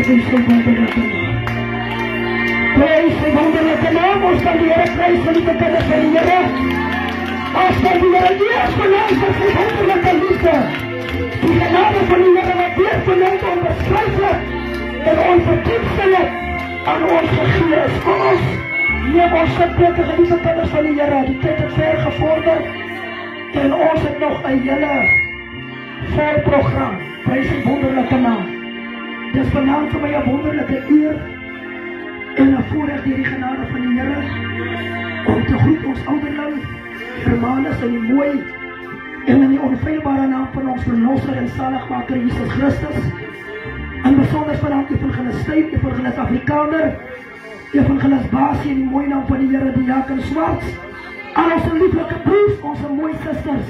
Prys sy wonderlike naam. Prys sy wonderlike naam. Ons kan die Here prys vir die kinders van die Here. Ons kan die Here eers verlys vir sy wonderlike liefde. Die genade van die Here wat weer verleng onbeskryflik en onverdienstelik aan ons gegee is. Kom ons neem ons sitplek, geliefde kinders van die Here. Die tyd het ver gevorder en ons het nog 'n hele vol program. Prys sy wonderlike naam. Dis vanaand vir my 'n wonderlike uur en 'n voorreg deur die genade van die Here om te groet ons ouderling, Germanus in die mooi en in die onfeilbare naam van ons verlosser en saligmaker Jesus Christus. En besonder vanaand Evangelis Steyn, Evangelis Afrikaner, Evangelis Basie in die mooi naam van die Here, die Diaken Swarts, aan ons lieflike broers, ons mooi susters,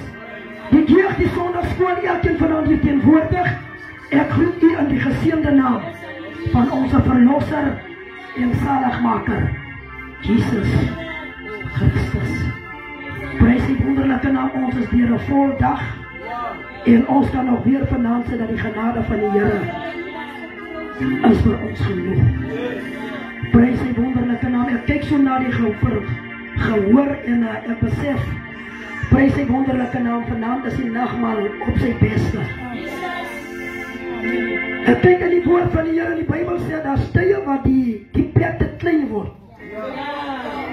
die jeug, die sonderskool, elkeen vanaand hier teenwoordig. Ek groet u in die geseënde naam van ons verlosser en saligmaker Jesus Christus. Prys die wonderlike naam. Ons is deur 'n vol dag en ons kan nog weer vanaand sê dat die genade van die Here is vir ons genoeg. Prys die wonderlike naam. Ek kyk so na die gehoor en ek besef, prys die wonderlike naam, vanaand is die nagmaal op sy beste. Ek kyk in die woord van die Here, die Bybel sê, daar is tye wat die plek te klein word.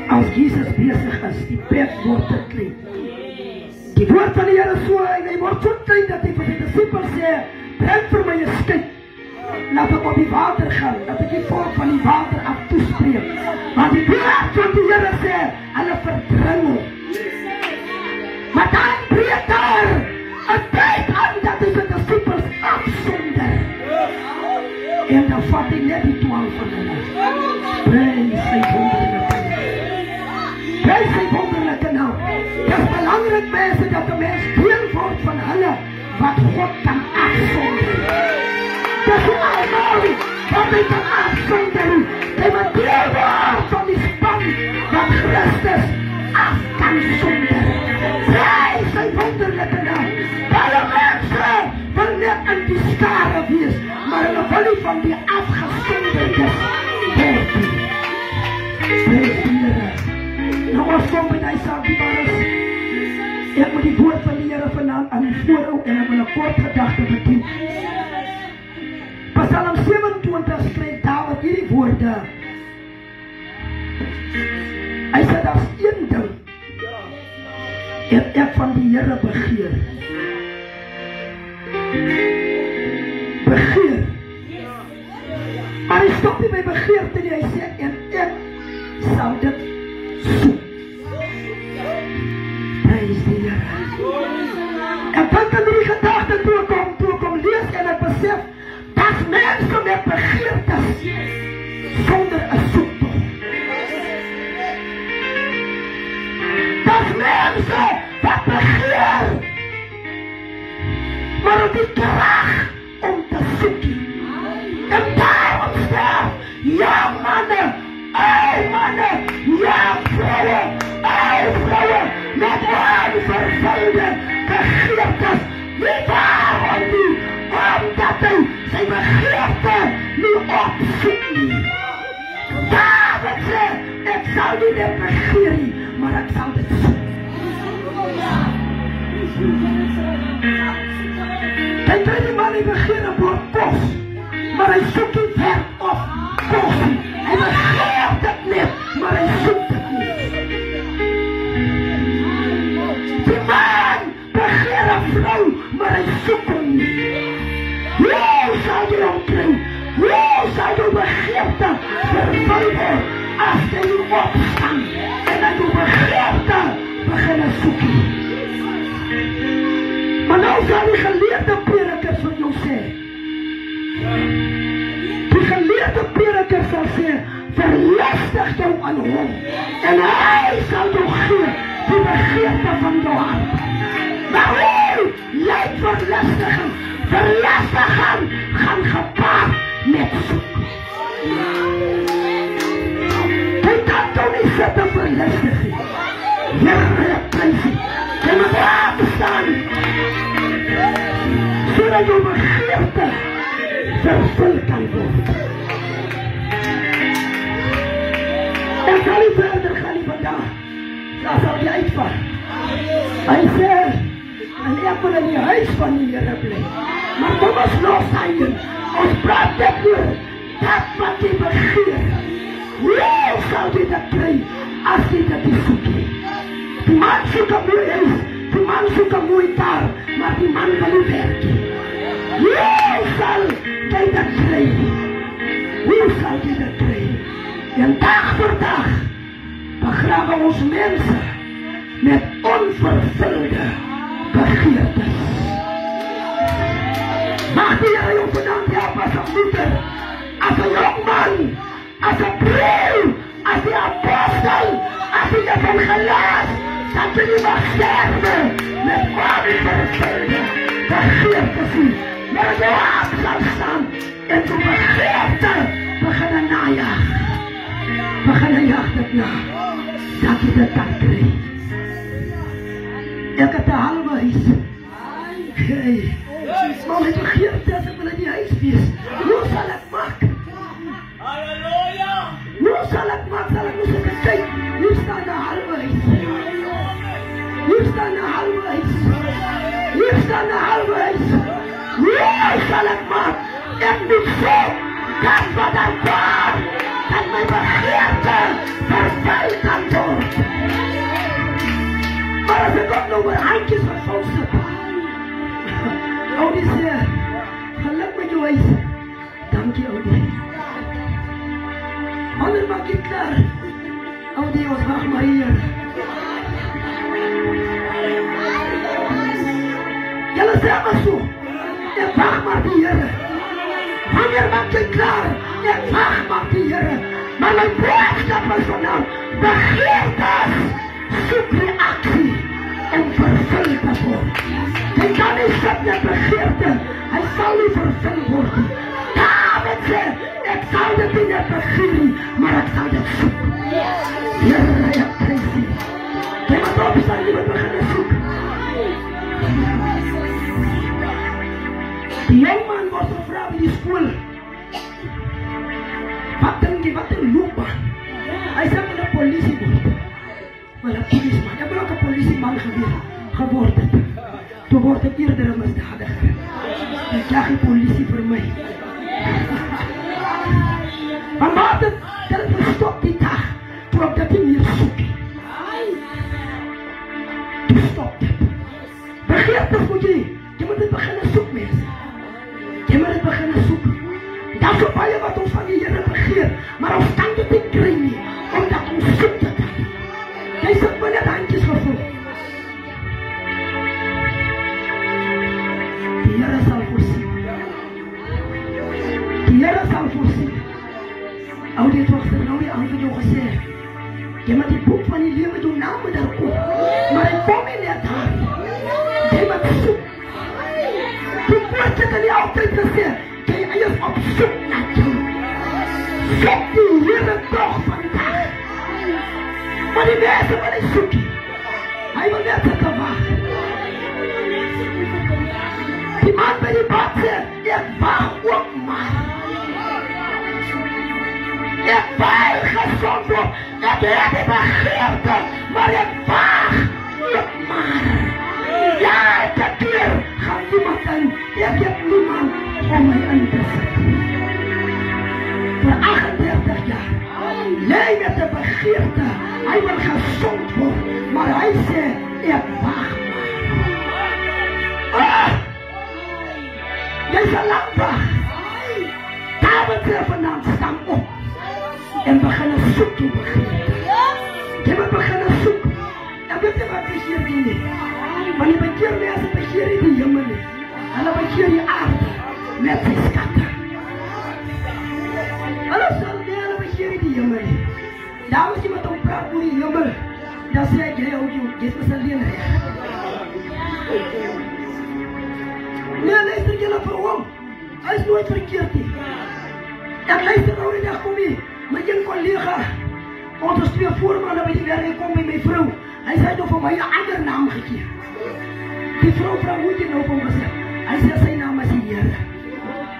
As Jesus besig is, die plek word te klein. Die woord van die Here so, en hy word so klein dat hy vir sy disciples sê, bring vir my 'n skip, laat ek op die water gaan, dat ek die volk van die water af toespreek. Want die woord van die Here sê, hulle verdring. Maar dan breek daar 'n tyd aan dat hy sy disciples afsonder. En dan vat hy net die 12 van hulle. Prys sy wonderlike naam. Prys sy wonderlike naam. Dit is belangrik, mense, dat 'n mens deel word van hulle wat God kan afsonder. Dat jy almal wat hy kan afsonder. Jy moet deel word van die span wat Christus af kan sonder. Prys sy wonderlike naam. Baie mense wil net in die skare wees, maar hulle wil nie van die afgesonderdes word nie. Prys die Here. Nou ons kom by die saak die baris. Ek moet die woord van die Here vanaand aan die voorhou en ek wil 'n kort gedagte bedien. Psalm 27 skryf Dawid hierdie woorde. Hy sê, daar's een ding en ek van die Here begeer. Begeer. Maar hy stop nie by begeerte nie, hy sê, en ek sal dit soek. Prys die Here. En dan kan die gedagte toe kom lees en ek besef, dat mense met begeertes sonder 'n soektog. Dat mense wat begeer, maar op die krag om te soek. En daarom sê, ja manne, ja vrouwen, met onvervulde begeertes, nie waarom nie, omdat hy sy begeerte nie opsoek nie. David sê, ek sal nie net begeer nie, maar ek sal dit soek. Hy kry die man nie begeer op haar kos, maar hy soek nie ver op kos nie. Hy begeer dit net, maar hy soek dit nie. Die man begeer 'n vrou, maar hy soek hom nie. Hoe sal jy hom kry? Hoe sal jy begeerte vervul word as jy nie opstaan en dat jy begeerte begin soek nie? Maar nou sal die geleerde predikers van jou sê, die geleerde predikers sal sê, verlustig jou aan hom en hy sal jou gee die begeerte van jou hart. Maar hoe jy verlustiging gaan gepaard met soek. Hy kan toch nie sit en verlustig nie. Here, prinsie, jy moet opstaan, sodat jou begeerte vervul kan word. Dan sal nie verder gaan nie vandag. Daar sal jy uitval. Hy sê, en ek wil in die huis van die Here bly. Maar kom ons los hy. Ons praat dit oor dat wat jy begeer. Hoe sal jy dit kry as jy dit soek? Die man soek 'n mooi huis, die man soek 'n mooi kar, maar die man wil nie werk. Hoe sal jy dit kry? Hoe sal jy dit kry? En dag vir dag begrawe ons mense met onvervulde begeertes. Mag die Here jou vanavond help as 'n moeder, as 'n jong man, as 'n broer, as 'n apostel, as 'n evangelist, dat jy nie mag sterwe met onvervulde begeertes nie. Maar jy op sal staan en die begeerte begin najag. Begin jag dit na, dat jy dit kan kry. Ek het 'n halwe huis. Hey, maar met begeerte as ek wil in die huis wees. Hoe sal ek maak? Halleluja! Hoe sal ek maak? Sal ek moet ek kyk, hier staan 'n halwe huis. Hier staan 'n halwe huis. Hier staan 'n halwe huis. Hoe sal ek maak? Ek moet so, dat wat daar waar, dat my begeerte vervul kan word. Maar as ek ook nou my handjies vervul sit, Oudie sê, geluk met jou huis. Dankie Oudie. Wanneer maak jy klaar? Oudie, ons wag maar hier. Julle sê maar so, ek wag maar die Here. Wanneer maak jy klaar? Ek wag maar die Here. Maar my boodskap is vanavond, begeertes soek reaksie om vervul te word. Hy kan nie sit met begeerte, hy sal nie vervul word. David sê, ek sal dit nie net begeer, maar ek sal dit soek. Here, ek prys U. Jy moet opstaan, jy moet begin soek. Die jongman was gevra by die skool. Wat dink jy, wat 'n loopbaan? Hy sê met 'n polisie word. Maar 'n polisieman, ek wil ook 'n polisieman geword het. Toe word ek eerder 'n misdadiger. Ek klag die polisie vir my. Maar wat het gestop die dag, toe ek dit nie meer soek. Toe stop dit. Begeertes moet jy moet dit begin soek, mense. Jy moet dit begin soek. Daar is so baie wat ons van die Here begeer, maar ons kan dit nie kry nie, omdat ons soek dit. Jy sit maar net handjies gevoel. Die Here sal voorsien. Die Here sal voorsien. Oudie het ons nou die aand vir jou gesê, jy moet die boek van die lewe doen naam daar kom, maar hy kom nie net daar. Jy moet soek. Die woord het nie altyd gesê, jy eers op soek na jou. Soek die Here toch vandag. Maar die mense wil nie soek. Hy wil net sit en wag. Die man by die bad sê, ek wag ook maar. Ek wil gezond word, ek heb die begeerte, maar ek wag ook maar. Ja, ek het hier, gaan niemand in, ek heb niemand om my in te sit. Voor 38 jaar, jy met die begeerte, hy wil gezond word, maar hy sê, ek wag maar. Jy sal lang wag. David sê vanavond, staan op en begin soek jou begeerte. Jy moet begin soek. En weet jy wat begeer doen nie? Want die begeer mense begeer nie die hemel nie. Hulle begeer die aarde met sy skatte. Hulle sal nie, hulle begeer nie die hemel nie. Daar is iemand om praat oor die hemel. Dan sê ek, jy is mis alleen reg. Nee, luister julle vir hom. Hy is nooit verkeerd nie. Ek luister nou die dag kom nie. My een collega, ons is 2 voormanne by die werk, kom by my vrou. Hy sê nou vir my 'n ander naam gegee. Die vrou vraag, hoe jy nou vir hom gesê? Hy sê sy naam is die Here.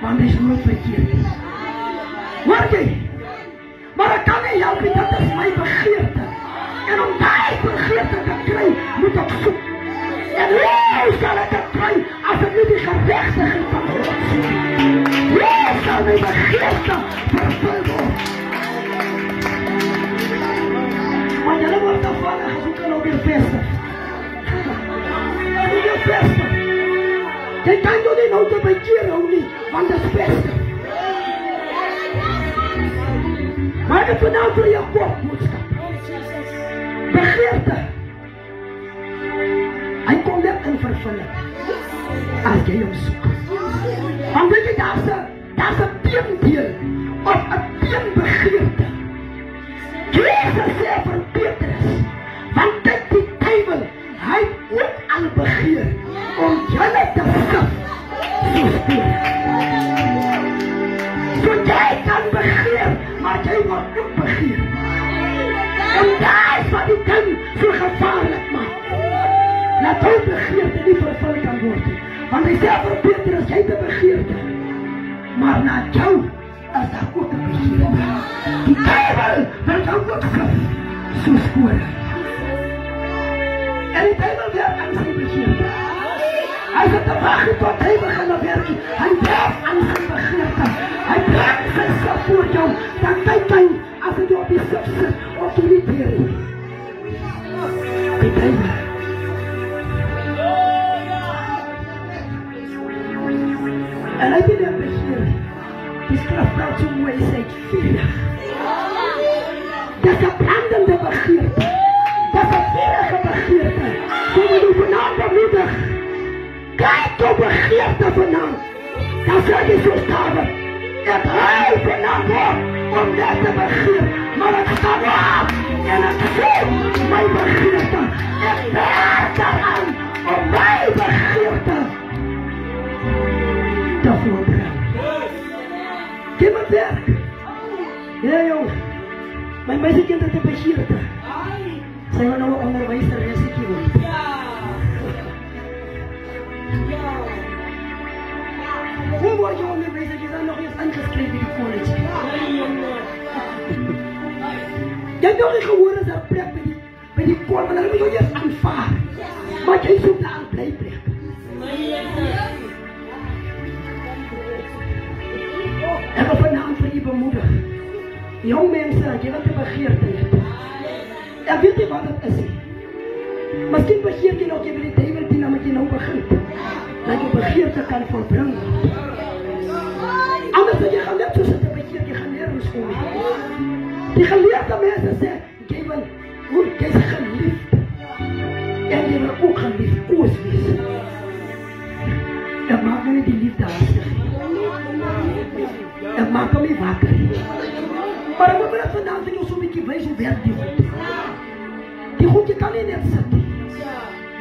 Want hy is nooit verkeerd nie. Hoor jy? Maar ek kan nie my help nie, dat is my begeerte. En om die begeerte te kry, moet ek soek. En hoe sal ek dit kry, as ek nie die geregtigheid van God soek? Hoe sal my begeerte vervul word? Maar julle word afvallig, as ook al op jou vestig. Op jou vestig. Jy kan jou nie nou te bekeer hou nie, want dit is vestig. Maar ek het vanavond vir jou kort boodskap. Begeerte. Hy kom net in vervulling as jy hom soek. Want weet jy, daar's 'n teendeel of 'n teenbegeerte. Jezus sê vir Petrus, want kyk die duiwel, hy het ook al begeer om julle te sif soos koring. So jy kan begeer, maar jy word ook begeer. En daar is wat die ding so gevaarlik maak. Laat hom begeerte nie vervul kan word. Want hy sê vir Petrus, jy het 'n begeerte. Maar na jou is daar ook 'n begeerte. Die duiwel wil jou ook sif soos koring. En die duiwel werk aan sy begeerte. Hy sit te wag tot hy begin werk. Hy werk aan sy begeerte. Hy bring sy sif voor jou. Dan kyk hy, as hy op die sif sit, of jy nie teer. Die duiwel. En hy het een begeer. Die skrif praat so mooi, sê het vurig. Dit is 'n brandende begeerte. Dit is 'n vurige begeerte. So moet jy vanavond bemoedig. Kyk jou begeerte vanavond. Dan sê jy so David, ek hou vanavond om net te begeer, maar ek staan op en ek voel my begeerte. Ek werk daaraan om my begeerte te voorbring. Jy moet werk. Ja, jong. My meisiekind het 'n begeerte. Sy wil nou 'n onderwyseres word. Hoe word jy onderwyser? Jy is nog eens ingeskryf by die college. Jy het nog nie gehoor as 'n plek by die college, maar hulle moet jou eers aanvaar. Maar jy soek na 'n blyplek. Ek wil vanavond vir u bemoedig. Jong mense, jy wat 'n begeerte het. Ek weet nie wat dit is nie. Miskien begeer jy nog, jy wil die duiwel dien, omdat jy nou begin. Dat jy begeerte kan volbring. Anders as jy gaan net so sit en begeer, jy gaan leer hoe skoon. Die geleerde mense sê, jy wil, jy is geliefd. En jy wil ook geliefd koos wees. Ek maak nou nie die liefde hastig. Ek maak hom nie wakker. Maar ek wil vanavond vir jou so 'n bietjie wys hoe werk die goed. Die goed, jy kan nie net sit.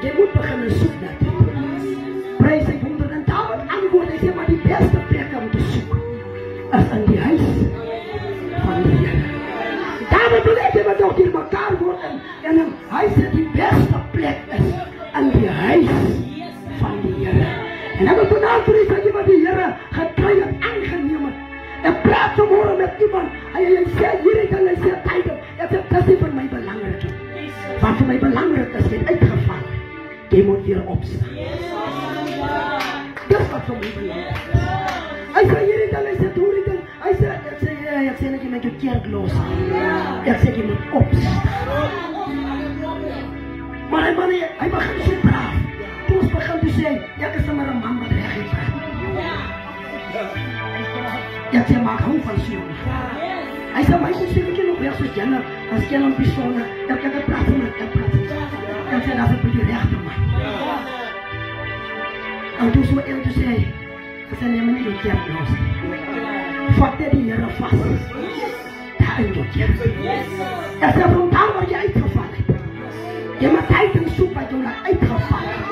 Jy moet begin soek na dit. Prys hy wonder en David antwoord, hy sê, maar die beste plek om te soek is in die huis van die Here. David wil ek wat ook hier mekaar word en hy sê die beste plek is in die huis van die Here. En ek wil vanavond vir jy wat die Here gekry en aangeneem het. Ek praat vanmorgen met iemand, hy sê hierdie ding, hy sê tydens, ek sê, dit is vir my belangrik. Wat vir my belangrik is, jy het uitgeval. Jy moet weer opstaan. Dis wat vir my belangrik is. Hy sê hierdie ding, hy sê hierdie ding, hy sê, ek sê net jy met jou kerk los. Ek sê jy moet opstaan. Maar hy begin so praat. Toe ons begin te sê, ek is maar 'n man wat reg is. Ek sê, maak hou van Sion. Hy sê, my sê, ek nog weg soos jylle, as jy aan Pisone, ek praat met, ek praat. Ek sê, dat is op die rechte man. En toe so een toe sê, ek sê, neem my nie jou kerk los. Vat dit die Here vas. Daar in jou kerk. Ek sê, van daar waar jy uitgeval het. Jy moet tyd en soek wat jou laat uitgeval het.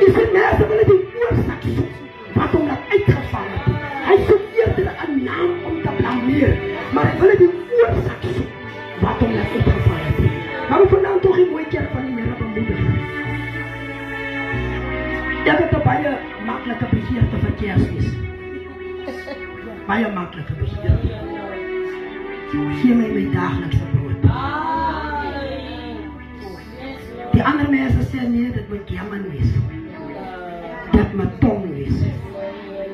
Is die mense wil die oorzaak soek, wat hom laat uitgeval het. Hy soek eerder 'n naam om te blameer, maar hy wil die oorzaak soek, wat hom laat uitgeval het. Maar vanavond toch die mooie kerk van die Here bemoedig. Ek het 'n baie maklike begeerte vir Kersfees. Baie maklike begeerte. Gee my my daaglikse brood. Die ander mense sê nee, dit moet jammer wees. Dit moet tong wees.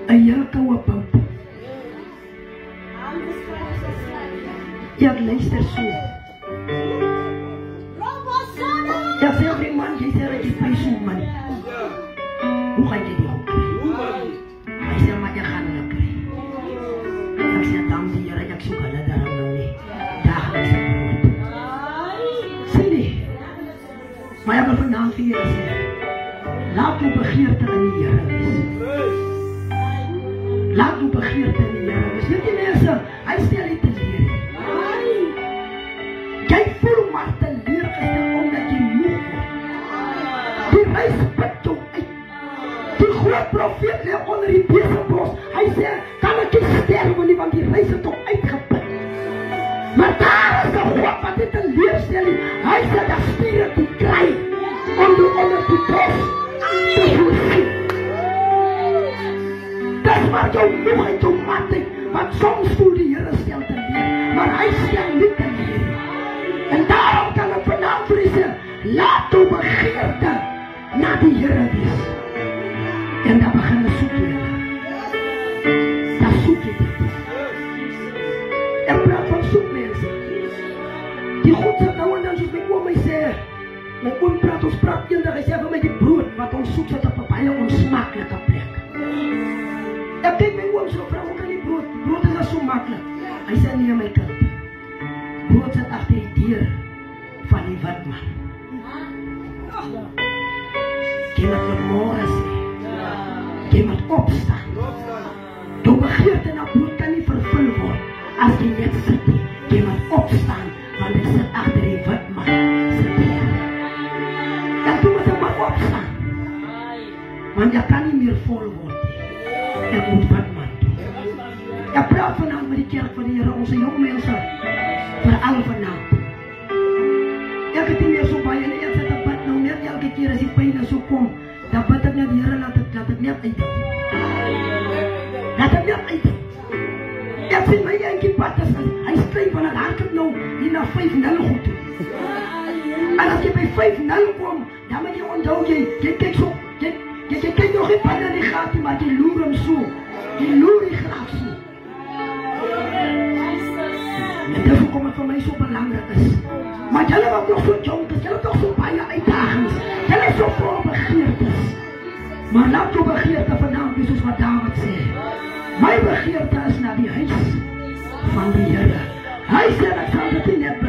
'n heel koue pap. Ja, luister so. Ja, sê op die man, jy sê dat jy prijs so man. Hoe ga jy die ook kry? Hy sê, maar jy gaan nie kry. Ek sê, dames en heren, ek soek hulle daarom nou nie. Dagelikse brood. Sê nie. Maar ek wil vanavond vir julle sê, laat uw begeerte in die Here wees. Laat uw begeerte in die Here wees. Weet die mense, hy stel nie te leer. Jy voel maar te leer gestel omdat jy moeg word. Die reis put jou uit. Die groot profeet leer onder die besenbos. Hy sê, kan ek nie sterwe nie, want die reis het hom uitgeput. Maar daar is die God wat dit te leer stel nie. Hy sê, dat spieren die kry onder die bos. Dis maar jou moegheid, jou matheid, want soms voel die Here stel te leer, maar hy stel nie te leer. En daarom kan ek vanavond vir u sê, laat uw begeerte na die Here wees. En dan begin jy soek jy. Dan soek jy dit. Ek praat van soek mense. Die God sê nou en dan soos my oom my sê, my oom praat, ons praat eendag, hy sê vir my die brood wat ons soek sit op 'n baie onsmaklike plek. Ek kyk my oom so, vrou, hoe kan die brood is dat so maklik? Hy sê nee my kind, brood sit achter die deur van die wit man. Jy moet vanmorgen sê, jy moet opstaan. Jou begeerte na brood kan nie vervul word as jy net sit nie. Jy moet opstaan, want jy sit achter die wit man se deur. En toe moet jy maar opstaan, want jy kan nie meer vol word nie. Ek moet wit man doen. Ek praat vanavond met die kerk van die Here, onze jong mense, veral vanavond. Ek het nie meer so baie, en ek sit op bid nou net elke keer as die pyn so kom, dan bid ek net die Here, laat ek net uit. Laat ek net uit. Ek sien my enkie pad, hy skryf van het hart nou, die na 5-0 goed toe. En as jy by 5-0 kom, dan moet jy onthou, jy kyk so, jy kyk nog nie pad in die gat nie, maar jy loer hem so, jy loer die graaf so. En dis hoekom het vir my so belangrik is. Maar julle wat nog so jong is, julle toch so baie uitdagings, julle so vol begeertes. Maar laat jou begeerte vanavond wees soos wat David sê. My begeerte is na die huis van die Here. Hy sê, ek sal dit nie net